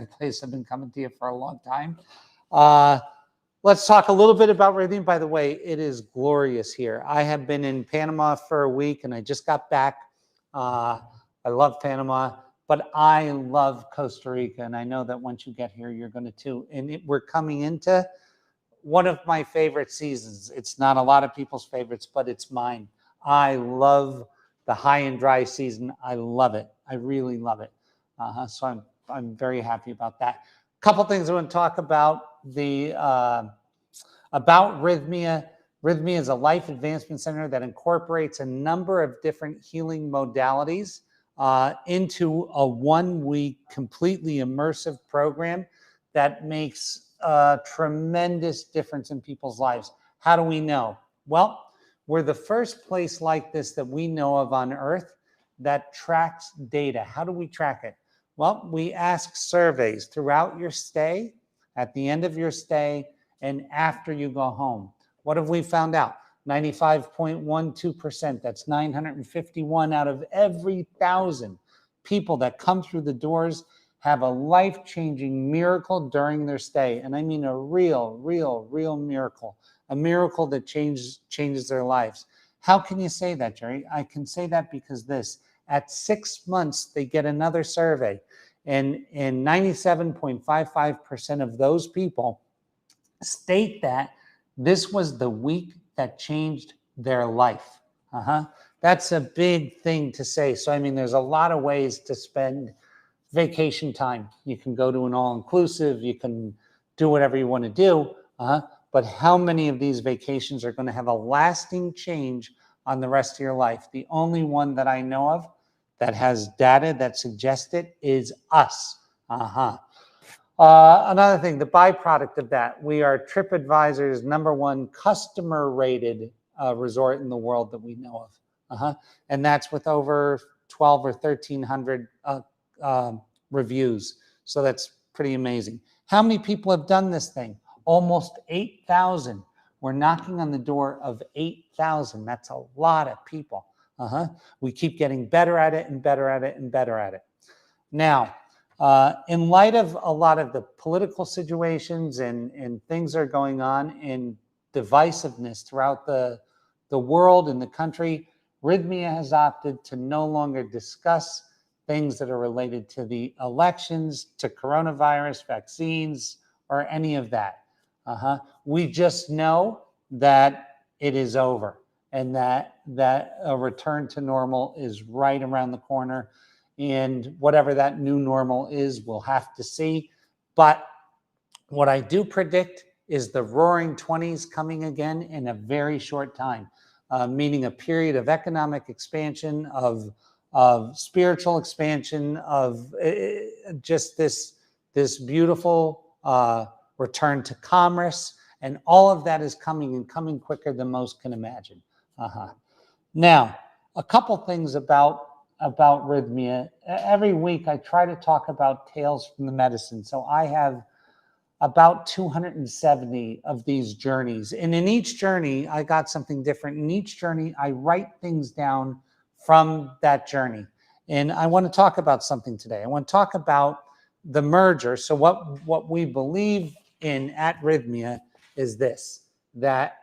place. I've been coming to you for a long time. Let's talk a little bit about Rythmia. By the way, it is glorious here. I have been in Panama for a week, and I just got back. I love Panama, but I love Costa Rica, and I know that once you get here, you're going to too. And we're coming into one of my favorite seasons. It's not a lot of people's favorites, but it's mine. I love the high and dry season. I love it. I really love it. So I'm very happy about that. A couple things I want to talk about. About Rythmia. Rythmia is a life advancement center that incorporates a number of different healing modalities into a 1 week completely immersive program that makes a tremendous difference in people's lives. How do we know? Well, we're the first place like this that we know of on Earth that tracks data. How do we track it? Well, we ask surveys throughout your stay, at the end of your stay, and after you go home. What have we found out? 95.12%. That's 951 out of every 1,000 people that come through the doors have a life-changing miracle during their stay. And I mean a real miracle. A miracle that changes their lives. How can you say that, Gerry? I can say that because at 6 months, they get another survey. And 97.55% of those people state that this was the week that changed their life. That's a big thing to say. So, I mean, there's a lot of ways to spend vacation time. You can go to an all-inclusive. You can do whatever you want to do. But how many of these vacations are going to have a lasting change on the rest of your life? The only one that I know of that has data that suggests it is us. Another thing, the byproduct of that, we are TripAdvisor's #1 customer-rated resort in the world that we know of. And that's with over 12 or 1,300 reviews. So that's pretty amazing. How many people have done this thing? Almost 8,000. We're knocking on the door of 8,000. That's a lot of people. We keep getting better at it and better at it and better at it. Now, in light of a lot of the political situations and things that are going on in divisiveness throughout the world and the country, Rythmia has opted to no longer discuss things that are related to the elections, to coronavirus, vaccines, or any of that. We just know that it is over and that a return to normal is right around the corner. And whatever that new normal is, we'll have to see. But what I do predict is the roaring 20s coming again in a very short time, meaning a period of economic expansion, of spiritual expansion, of just this beautiful return to commerce. And all of that is coming and coming quicker than most can imagine. Now, a couple things about Rythmia. Every week I try to talk about tales from the medicine. So I have about 270 of these journeys. And in each journey, I got something different. In each journey, I write things down from that journey. And I want to talk about something today. I want to talk about the merger. So what we believe in at Rythmia is this, that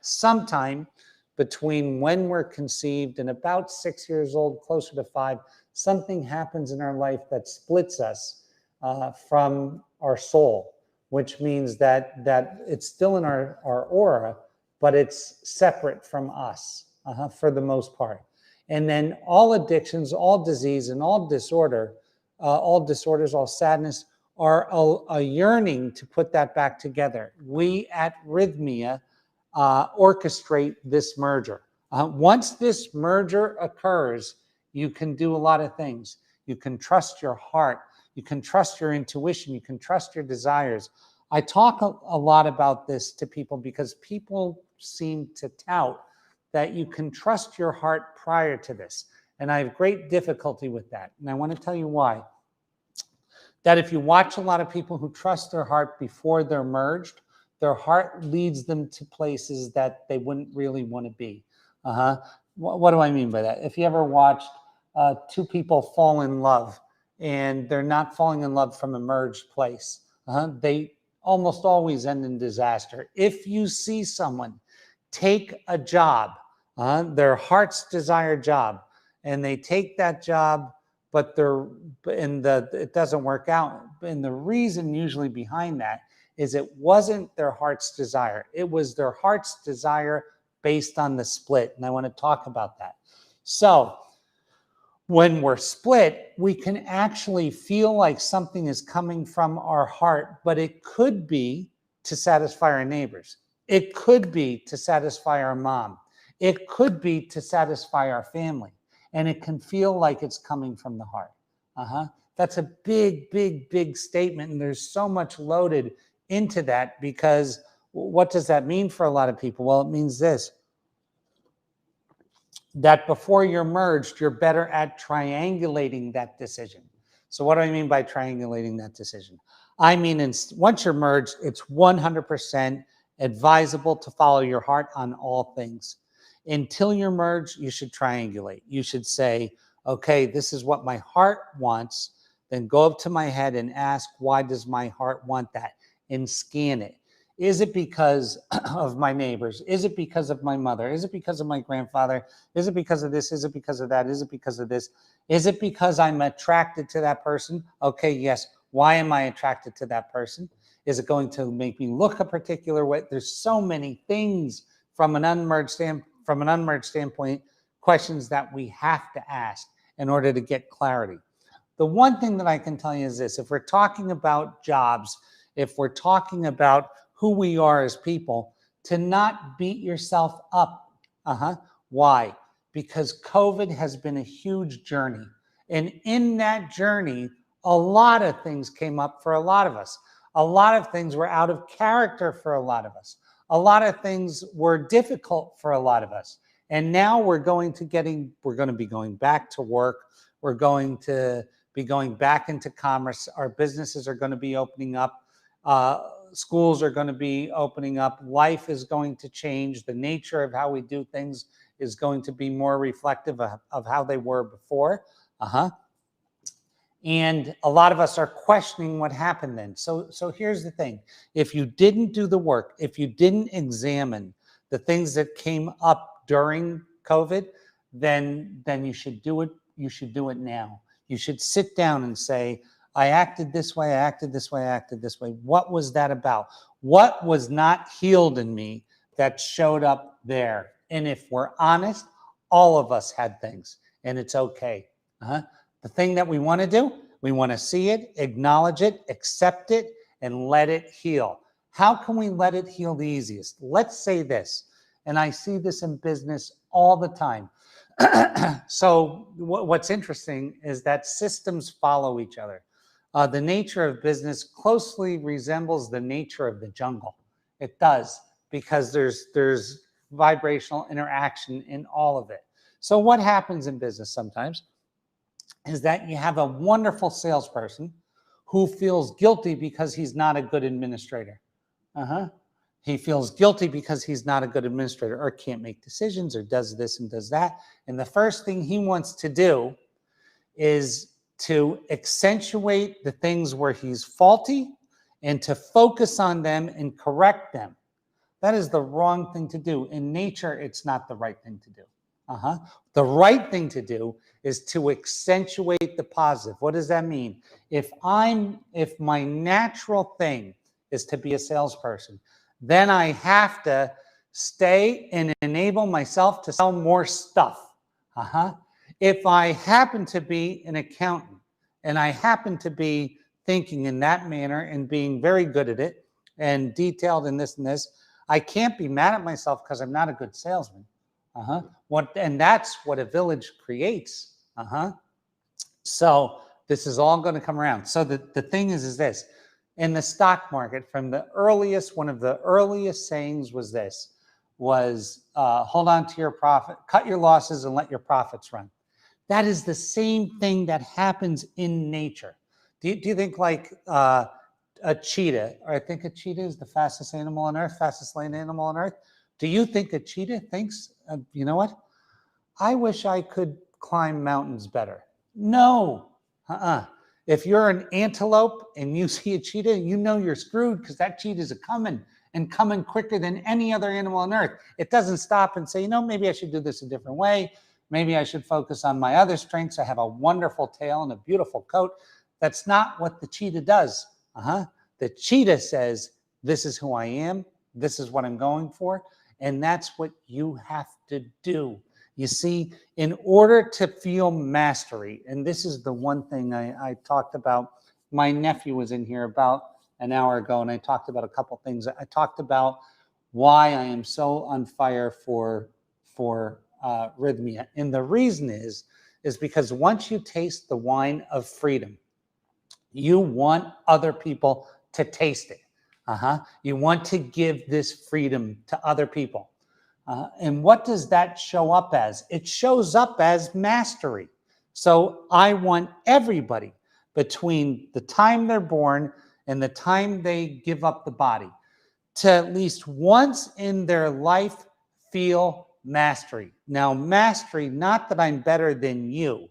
sometime between when we're conceived and about 6 years old, closer to 5, something happens in our life that splits us from our soul, which means that it's still in our aura, but it's separate from us for the most part. And then all addictions, all disease, and all disorders, all sadness are a yearning to put that back together. We at Rythmia orchestrate this merger. Once this merger occurs, you can do a lot of things. You can trust your heart. You can trust your intuition. You can trust your desires. I talk a lot about this to people because people seem to tout that you can trust your heart prior to this. And I have great difficulty with that. And I want to tell you why. That if you watch a lot of people who trust their heart before they're merged, their heart leads them to places that they wouldn't really want to be. What do I mean by that? If you ever watched two people fall in love and they're not falling in love from a merged place. They almost always end in disaster. If you see someone take a job, their heart's desire job, and they take that job, but it doesn't work out. And the reason usually behind that is it wasn't their heart's desire. It was their heart's desire based on the split. And I want to talk about that. So when we're split, we can actually feel like something is coming from our heart, but it could be to satisfy our neighbors. It could be to satisfy our mom. It could be to satisfy our family. And it can feel like it's coming from the heart. That's a big, big, big statement. And there's so much loaded into that, because what does that mean for a lot of people? Well, it means this: that before you're merged, you're better at triangulating that decision. So what do I mean by triangulating that decision? I mean, once you're merged, it's 100% advisable to follow your heart on all things. Until you're merged, you should triangulate. You should say, okay, this is what my heart wants. Then go up to my head and ask, why does my heart want that? And scan it. Is it because of my neighbors? Is it because of my mother? Is it because of my grandfather? Is it because of this? Is it because of that? Is it because of this? Is it because I'm attracted to that person? Okay, yes. Why am I attracted to that person? Is it going to make me look a particular way? There's so many things from an unmerged standpoint, questions that we have to ask in order to get clarity. The one thing that I can tell you is this: if we're talking about jobs, if we're talking about who we are as people, to not beat yourself up. Why? Because COVID has been a huge journey. And in that journey, a lot of things came up for a lot of us. A lot of things were out of character for a lot of us. A lot of things were difficult for a lot of us. And now we're going to be going back to work. We're going to be going back into commerce. Our businesses are going to be opening up. Schools are going to be opening up. Life is going to change. The nature of how we do things is going to be more reflective of how they were before. And a lot of us are questioning what happened then. So here's the thing. If you didn't do the work, if you didn't examine the things that came up during COVID, then you should do it. You should do it now. You should sit down and say, I acted this way, I acted this way, I acted this way. What was that about? What was not healed in me that showed up there? And if we're honest, all of us had things, and it's okay. The thing that we want to do, we want to see it, acknowledge it, accept it, and let it heal. How can we let it heal the easiest? Let's say this, and I see this in business all the time. So what's interesting is that systems follow each other. The nature of business closely resembles the nature of the jungle. It does, because there's vibrational interaction in all of it. So what happens in business sometimes is that you have a wonderful salesperson who feels guilty because he's not a good administrator. He feels guilty because he's not a good administrator, or can't make decisions, or does this and does that. And the first thing he wants to do is to accentuate the things where he's faulty and to focus on them and correct them. That is the wrong thing to do. In nature, it's not the right thing to do. The right thing to do is to accentuate the positive. What does that mean? If my natural thing is to be a salesperson, then I have to stay and enable myself to sell more stuff. If I happen to be an accountant and I happen to be thinking in that manner and being very good at it and detailed in this and this, I can't be mad at myself because I'm not a good salesman. And that's what a village creates. So this is all going to come around. So the thing is this: in the stock market, one of the earliest sayings was this, hold on to your profit, cut your losses and let your profits run. That is the same thing that happens in nature. Do you think like a cheetah, or I think a cheetah is the fastest animal on earth, fastest land animal on earth. Do you think a cheetah thinks, you know what? I wish I could climb mountains better. No. If you're an antelope and you see a cheetah, you know you're screwed because that cheetah is coming and coming quicker than any other animal on earth. It doesn't stop and say, you know, maybe I should do this a different way. Maybe I should focus on my other strengths. I have a wonderful tail and a beautiful coat. That's not what the cheetah does. The cheetah says, this is who I am. This is what I'm going for. And that's what you have to do. You see, in order to feel mastery, and this is the one thing I talked about. My nephew was in here about an hour ago, and I talked about a couple things. I talked about why I am so on fire for Rythmia. And the reason is because once you taste the wine of freedom, you want other people to taste it. You want to give this freedom to other people. And what does that show up as? It shows up as mastery. So I want everybody between the time they're born and the time they give up the body to at least once in their life feel mastery. Now, mastery, not that I'm better than you,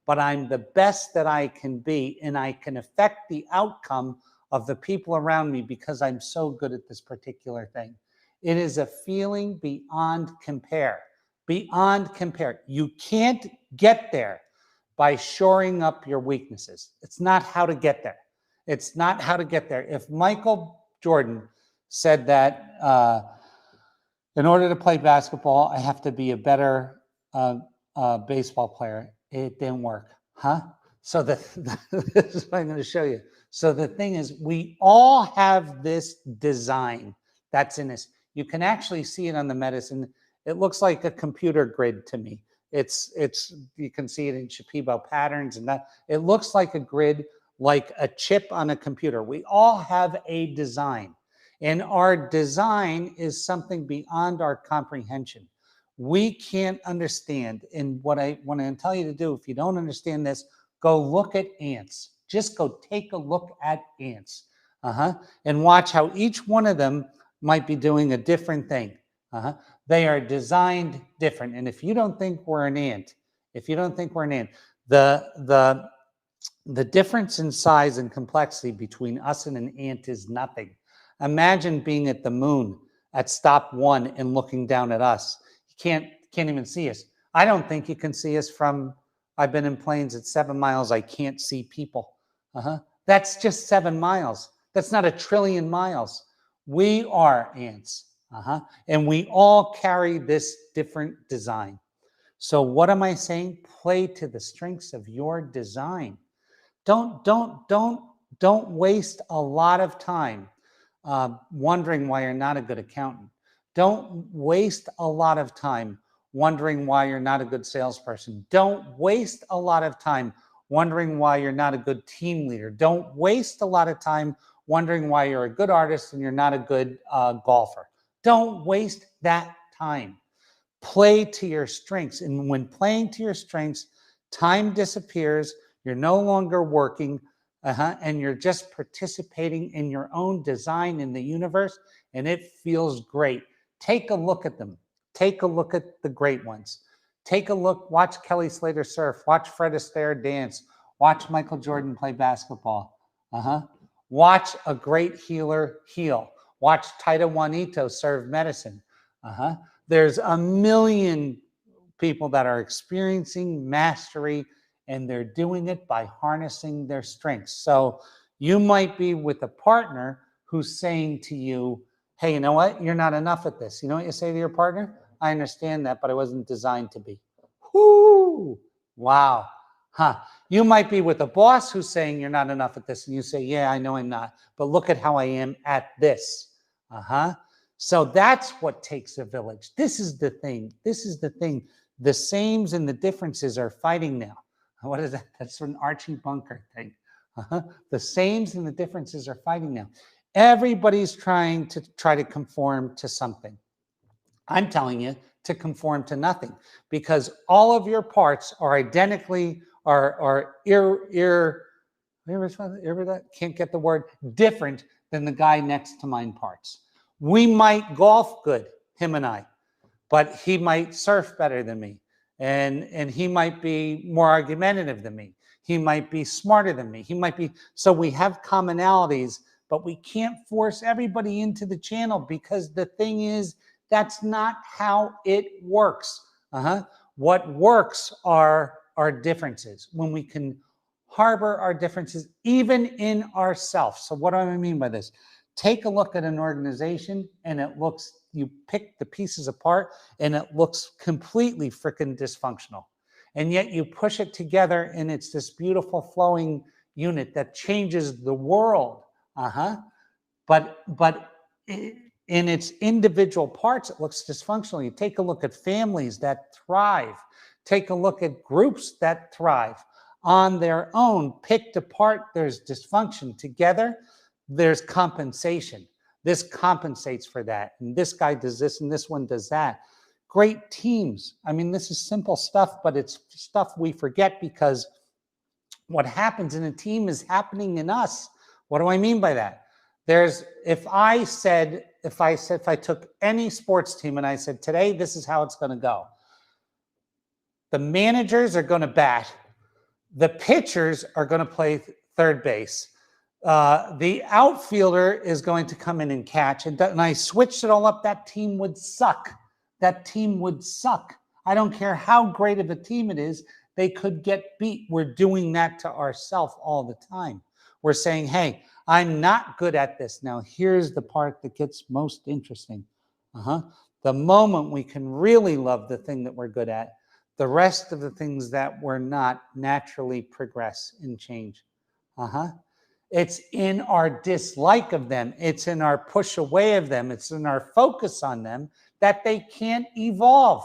but I'm the best that I can be, and I can affect the outcome of the people around me because I'm so good at this particular thing. It is a feeling beyond compare. Beyond compare. You can't get there by shoring up your weaknesses. It's not how to get there. It's not how to get there. If Michael Jordan said that in order to play basketball, I have to be a better baseball player, it didn't work. So this is what I'm going to show you. So the thing is, we all have this design that's in us. You can actually see it on the medicine. It looks like a computer grid to me. It's you can see it in Shipibo patterns, and that it looks like a grid, like a chip on a computer. We all have a design, and our design is something beyond our comprehension. We can't understand. And what I want to tell you to do, if you don't understand this, go look at ants. Just go take a look at ants, and watch how each one of them might be doing a different thing. They are designed different. And if you don't think we're an ant, the difference in size and complexity between us and an ant is nothing. Imagine being at the moon at stop 1 and looking down at us. You can't even see us. I don't think you can see us from, I've been in planes at 7 miles. I can't see people. That's just 7 miles. That's not 1 trillion miles. We are ants, and we all carry this different design. So what am I saying? Play to the strengths of your design. Don't waste a lot of time wondering why you're not a good accountant. Don't waste a lot of time wondering why you're not a good salesperson. Don't waste a lot of time wondering why you're not a good team leader. Don't waste a lot of time wondering why you're a good artist and you're not a good golfer. Don't waste that time. Play to your strengths. And when playing to your strengths, time disappears. You're no longer working, and you're just participating in your own design in the universe, and it feels great. Take a look at them. Take a look at the great ones. Take a look, watch Kelly Slater surf, watch Fred Astaire dance, watch Michael Jordan play basketball. Watch a great healer heal. Watch Taita Juanito serve medicine. There's a million people that are experiencing mastery, and they're doing it by harnessing their strengths. So you might be with a partner who's saying to you, hey, you know what? You're not enough at this. You know what you say to your partner? I understand that, but I wasn't designed to be. Whoo! Wow. You might be with a boss who's saying you're not enough at this, and you say, yeah, I know I'm not, but look at how I am at this. So that's what takes a village. This is the thing. The sames and the differences are fighting now. What is that? That's an Archie Bunker thing. The sames and the differences are fighting now. Everybody's trying to conform to something. I'm telling you to conform to nothing, because all of your parts are identically can't get the word, different than the guy next to mine parts. We might golf good, him and I, but he might surf better than me, and he might be more argumentative than me. He might be smarter than me. He might be, so we have commonalities, but we can't force everybody into the channel, because the thing is, that's not how it works. What works are our differences, when we can harbor our differences even in ourselves. So what do I mean by this? Take a look at an organization and it looks, you pick the pieces apart and it looks completely freaking dysfunctional. And yet you push it together and it's this beautiful flowing unit that changes the world. But in its individual parts, it looks dysfunctional. You take a look at families that thrive. Take a look at groups that thrive. On their own, picked apart, there's dysfunction. Together, there's compensation. This compensates for that. And this guy does this and this one does that. Great teams. I mean, this is simple stuff, but it's stuff we forget, because what happens in a team is happening in us. What do I mean by that? If I took any sports team and I said, today, this is how it's going to go. The managers are going to bat. The pitchers are going to play third base. The outfielder is going to come in and catch. And I switched it all up. That team would suck. That team would suck. I don't care how great of a team it is. They could get beat. We're doing that to ourselves all the time. We're saying, hey, I'm not good at this. Now, here's the part that gets most interesting. The moment we can really love the thing that we're good at, the rest of the things that we're not naturally progress and change. It's in our dislike of them. It's in our push away of them. It's in our focus on them that they can't evolve.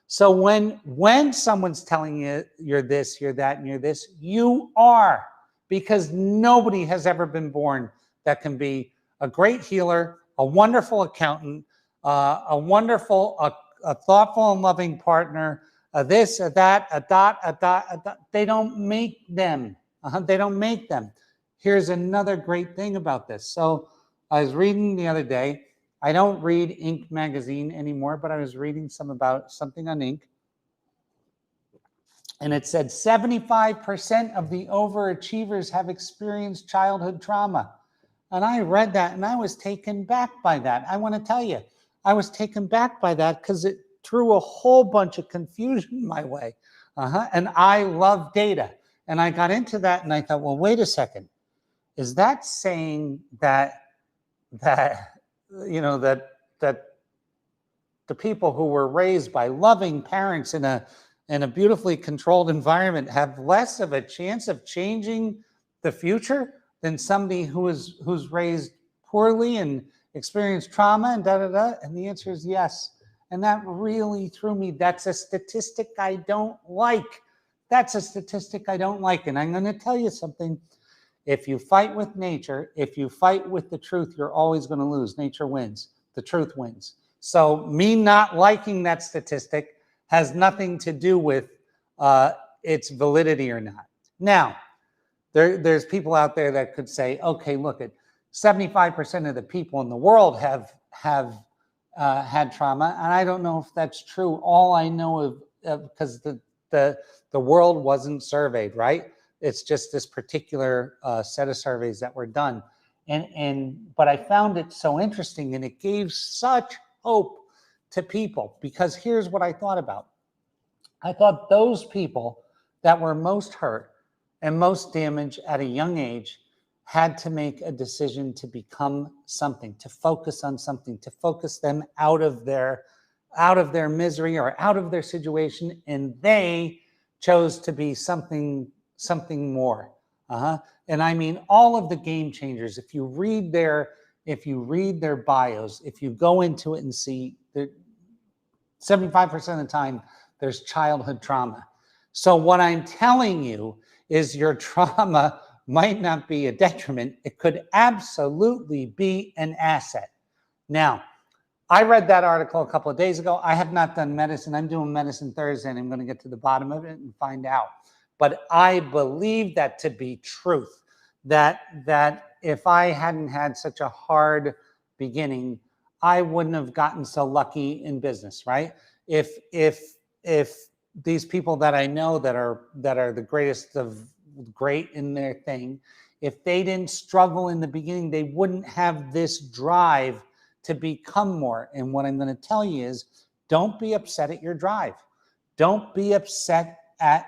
So when someone's telling you you're this, you're that, and you're this, you are, because nobody has ever been born that can be a great healer, a wonderful accountant, a wonderful, a thoughtful and loving partner, a this, a that, a dot, a dot, a dot. They don't make them. They don't make them. Here's another great thing about this. So I was reading the other day. I don't read Inc. magazine anymore, but I was reading something on Inc. And it said 75% of the overachievers have experienced childhood trauma. And I read that and I was taken back by that. I want to tell you, I was taken back by that because it threw a whole bunch of confusion my way. And I love data. And I got into that and I thought, well, wait a second. Is that saying that the people who were raised by loving parents in a beautifully controlled environment have less of a chance of changing the future than somebody who's raised poorly and experienced trauma and da-da-da? And the answer is yes. And that really threw me. That's a statistic I don't like. That's a statistic I don't like. And I'm going to tell you something. If you fight with nature, if you fight with the truth, you're always going to lose. Nature wins. The truth wins. So me not liking that statistic has nothing to do with its validity or not. Now, there's people out there that could say, okay, look, at 75% of the people in the world have had trauma, and I don't know if that's true. All I know of because the world wasn't surveyed, right? It's just this particular set of surveys that were done, but I found it so interesting, and it gave such hope to people, because here's what I thought about. I thought those people that were most hurt and most damaged at a young age had to make a decision to become something, to focus on something, to focus them out of their misery or out of their situation, and they chose to be something more. And I mean, all of the game changers, if you read their bios, if you go into it and see that 75% of the time there's childhood trauma. So what I'm telling you is your trauma might not be a detriment. It could absolutely be an asset. Now, I read that article a couple of days ago. I have not done medicine. I'm doing medicine Thursday, and I'm going to get to the bottom of it and find out. But I believe that to be truth, that if I hadn't had such a hard beginning, I wouldn't have gotten so lucky in business, right? If these people that I know that are the greatest of great in their thing, if they didn't struggle in the beginning, they wouldn't have this drive to become more. And what I'm going to tell you is, don't be upset at your drive. Don't be upset at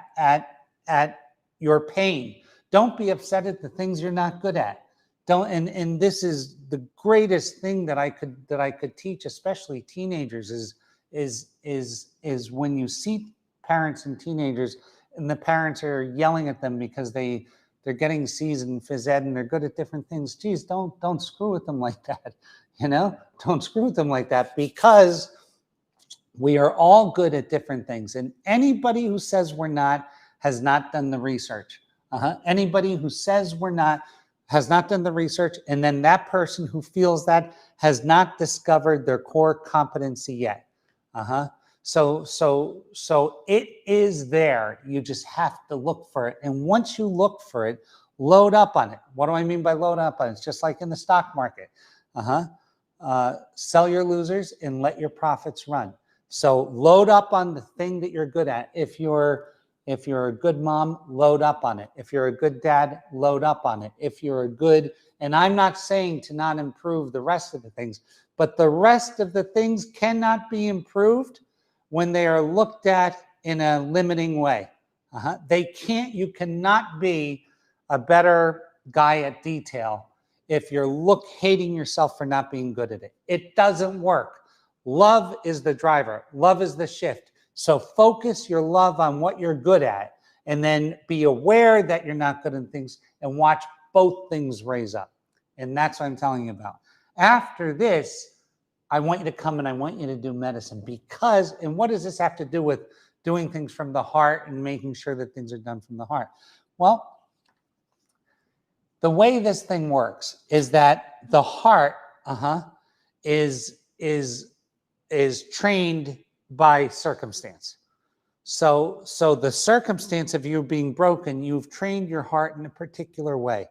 your pain. Don't be upset at the things you're not good at. Don't, and this is the greatest thing that I could teach, especially teenagers, is when you see parents and teenagers, and the parents are yelling at them because they're getting C's in phys ed and they're good at different things. Geez, don't screw with them like that. Don't screw with them like that, because we are all good at different things. And anybody who says we're not has not done the research. Anybody who says we're not has not done the research. And then that person who feels that has not discovered their core competency yet. So it is there. You just have to look for it. And once you look for it, load up on it. What do I mean by load up on it? It's just like in the stock market. Sell your losers and let your profits run. So load up on the thing that you're good at. If you're a good mom, load up on it. If you're a good dad, load up on it. If you're a good, and I'm not saying to not improve the rest of the things, but the rest of the things cannot be improved when they are looked at in a limiting way. They can't, you cannot be a better guy at detail if you're hating yourself for not being good at it. It doesn't work. Love is the driver. Love is the shift. So focus your love on what you're good at, and then be aware that you're not good at things, and watch both things raise up. And that's what I'm telling you about. After this, I want you to come and I want you to do medicine, because, and what does this have to do with doing things from the heart and making sure that things are done from the heart? Well, the way this thing works is that the heart is trained by circumstance. So the circumstance of you being broken, you've trained your heart in a particular way.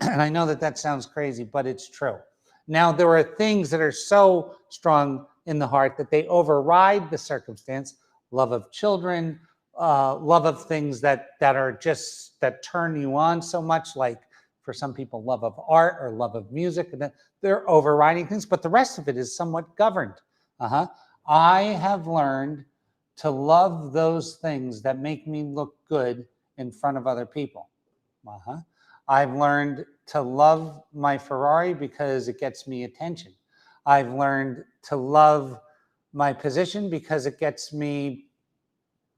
And I know that sounds crazy, but it's true. Now, there are things that are so strong in the heart that they override the circumstance. Love of children, love of things that are just, that turn you on so much, like for some people, love of art or love of music. And they're overriding things, but the rest of it is somewhat governed. I have learned to love those things that make me look good in front of other people. I've learned to love my Ferrari because it gets me attention. I've learned to love my position because it gets me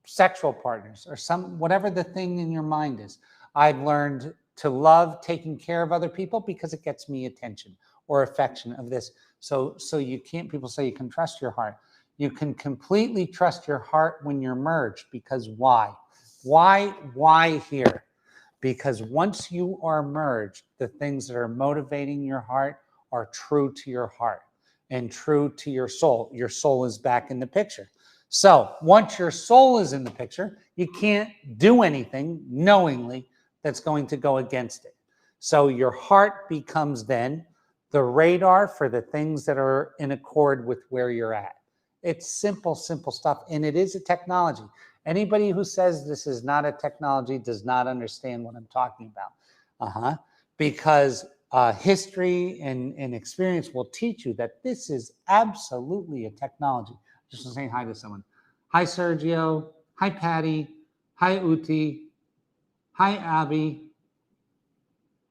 sexual partners, or whatever the thing in your mind is. I've learned to love taking care of other people because it gets me attention or affection of this. So you can't, people say you can trust your heart. You can completely trust your heart when you're merged, because why? Why here? Because once you are merged, the things that are motivating your heart are true to your heart and true to your soul. Your soul is back in the picture. So once your soul is in the picture, you can't do anything knowingly that's going to go against it. So your heart becomes then the radar for the things that are in accord with where you're at. It's simple stuff, and it is a technology. Anybody who says this is not a technology does not understand what I'm talking about. Because history and experience will teach you that this is absolutely a technology. Just saying hi to someone. Hi, Sergio. Hi, Patty. Hi, Uti. Hi, Abby.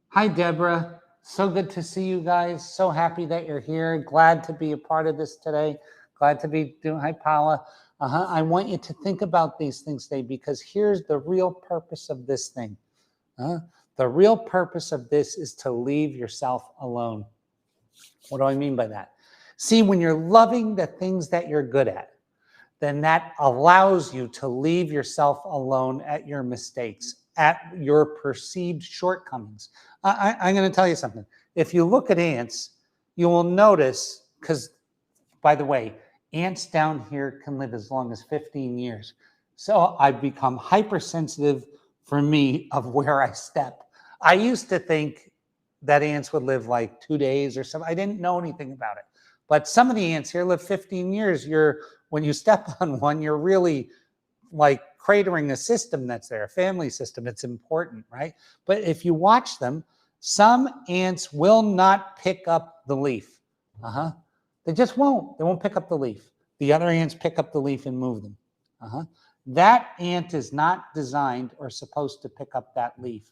Hi, Deborah. So good to see you guys. So happy that you're here. Glad to be a part of this today. Glad to be doing. Hi, Paula. I want you to think about these things today, because here's the real purpose of this thing. The real purpose of this is to leave yourself alone. What do I mean by that? See, when you're loving the things that you're good at, then that allows you to leave yourself alone at your mistakes, at your perceived shortcomings. I'm going to tell you something. If you look at ants, you will notice, because, by the way, ants down here can live as long as 15 years. So I've become hypersensitive, for me, of where I step. I used to think that ants would live like 2 days or something. I didn't know anything about it. But some of the ants here live 15 years. When you step on one, you're really like cratering a system that's there, a family system. It's important, right? But if you watch them, some ants will not pick up the leaf. They just won't. They won't pick up the leaf. The other ants pick up the leaf and move them. That ant is not designed or supposed to pick up that leaf.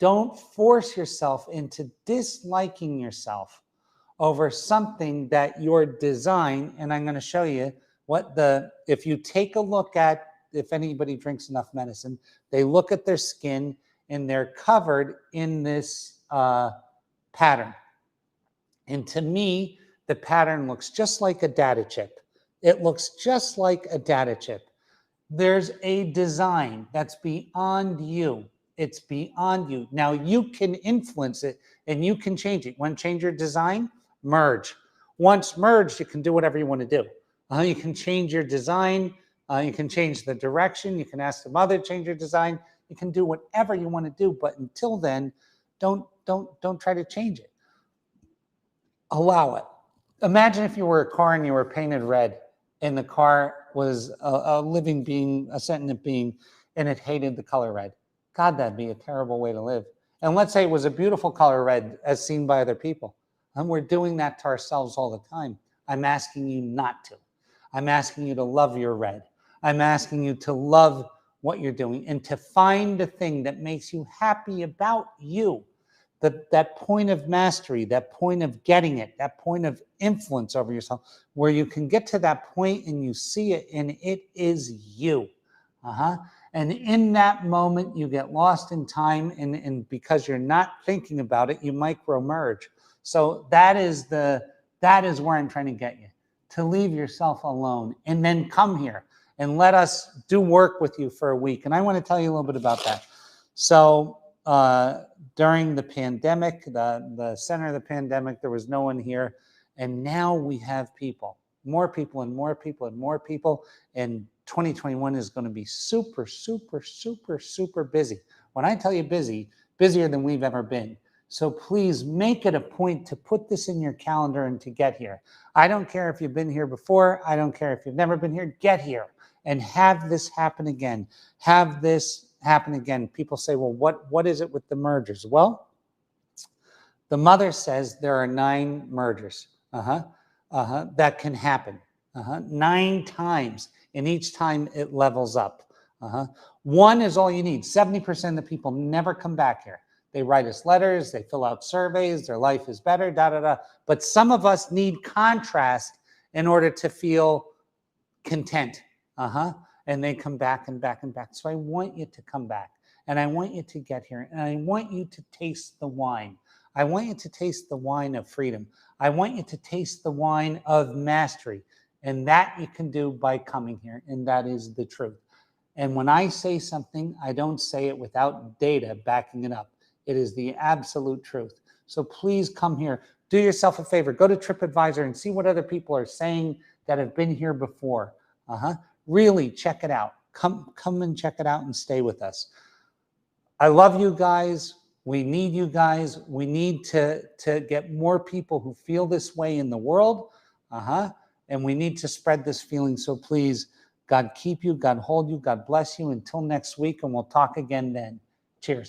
Don't force yourself into disliking yourself over something that you're designed. And I'm going to show you if you take a look at, if anybody drinks enough medicine, they look at their skin and they're covered in this pattern. And to me, the pattern looks just like a data chip. It looks just like a data chip. There's a design that's beyond you. It's beyond you. Now you can influence it and you can change it. Want to change your design? Merge. Once merged, you can do whatever you want to do. You can change your design. You can change the direction. You can ask the mother to change your design. You can do whatever you want to do. But until then, don't try to change it. Allow it. Imagine if you were a car and you were painted red and the car was a living being, a sentient being, and it hated the color red. God, that'd be a terrible way to live. And let's say it was a beautiful color red as seen by other people. And we're doing that to ourselves all the time. I'm asking you not to. I'm asking you to love your red. I'm asking you to love what you're doing and to find the thing that makes you happy about you. That point of mastery, that point of getting it, that point of influence over yourself, where you can get to that point and you see it and it is you. And in that moment, you get lost in time, and because you're not thinking about it, you micro-merge. So that is where I'm trying to get you, to leave yourself alone and then come here and let us do work with you for a week. And I want to tell you a little bit about that. So during the pandemic, the center of the pandemic, there was no one here. And now we have people, more people and more people and more people. And 2021 is going to be super, super, super, super busy. When I tell you busy, busier than we've ever been. So please make it a point to put this in your calendar and to get here. I don't care if you've been here before. I don't care if you've never been here. Get here and have this happen again. Have this happen again. People say, well, what is it with the mergers? Well, the mother says there are 9 mergers that can happen 9 times, and each time it levels up. 1 is all you need. 70% of the people never come back here. They write us letters, they fill out surveys, their life is better, But some of us need contrast in order to feel content. And they come back and back and back. So I want you to come back, and I want you to get here, and I want you to taste the wine. I want you to taste the wine of freedom. I want you to taste the wine of mastery, and that you can do by coming here, and that is the truth. And when I say something, I don't say it without data backing it up. It is the absolute truth. So please come here. Do yourself a favor. Go to TripAdvisor and see what other people are saying that have been here before. Really check it out. Come and check it out and stay with us. I love you guys. We need you guys. We need to get more people who feel this way in the world. And we need to spread this feeling. So please, God keep you, God hold you, God bless you. Until next week, and we'll talk again then. Cheers.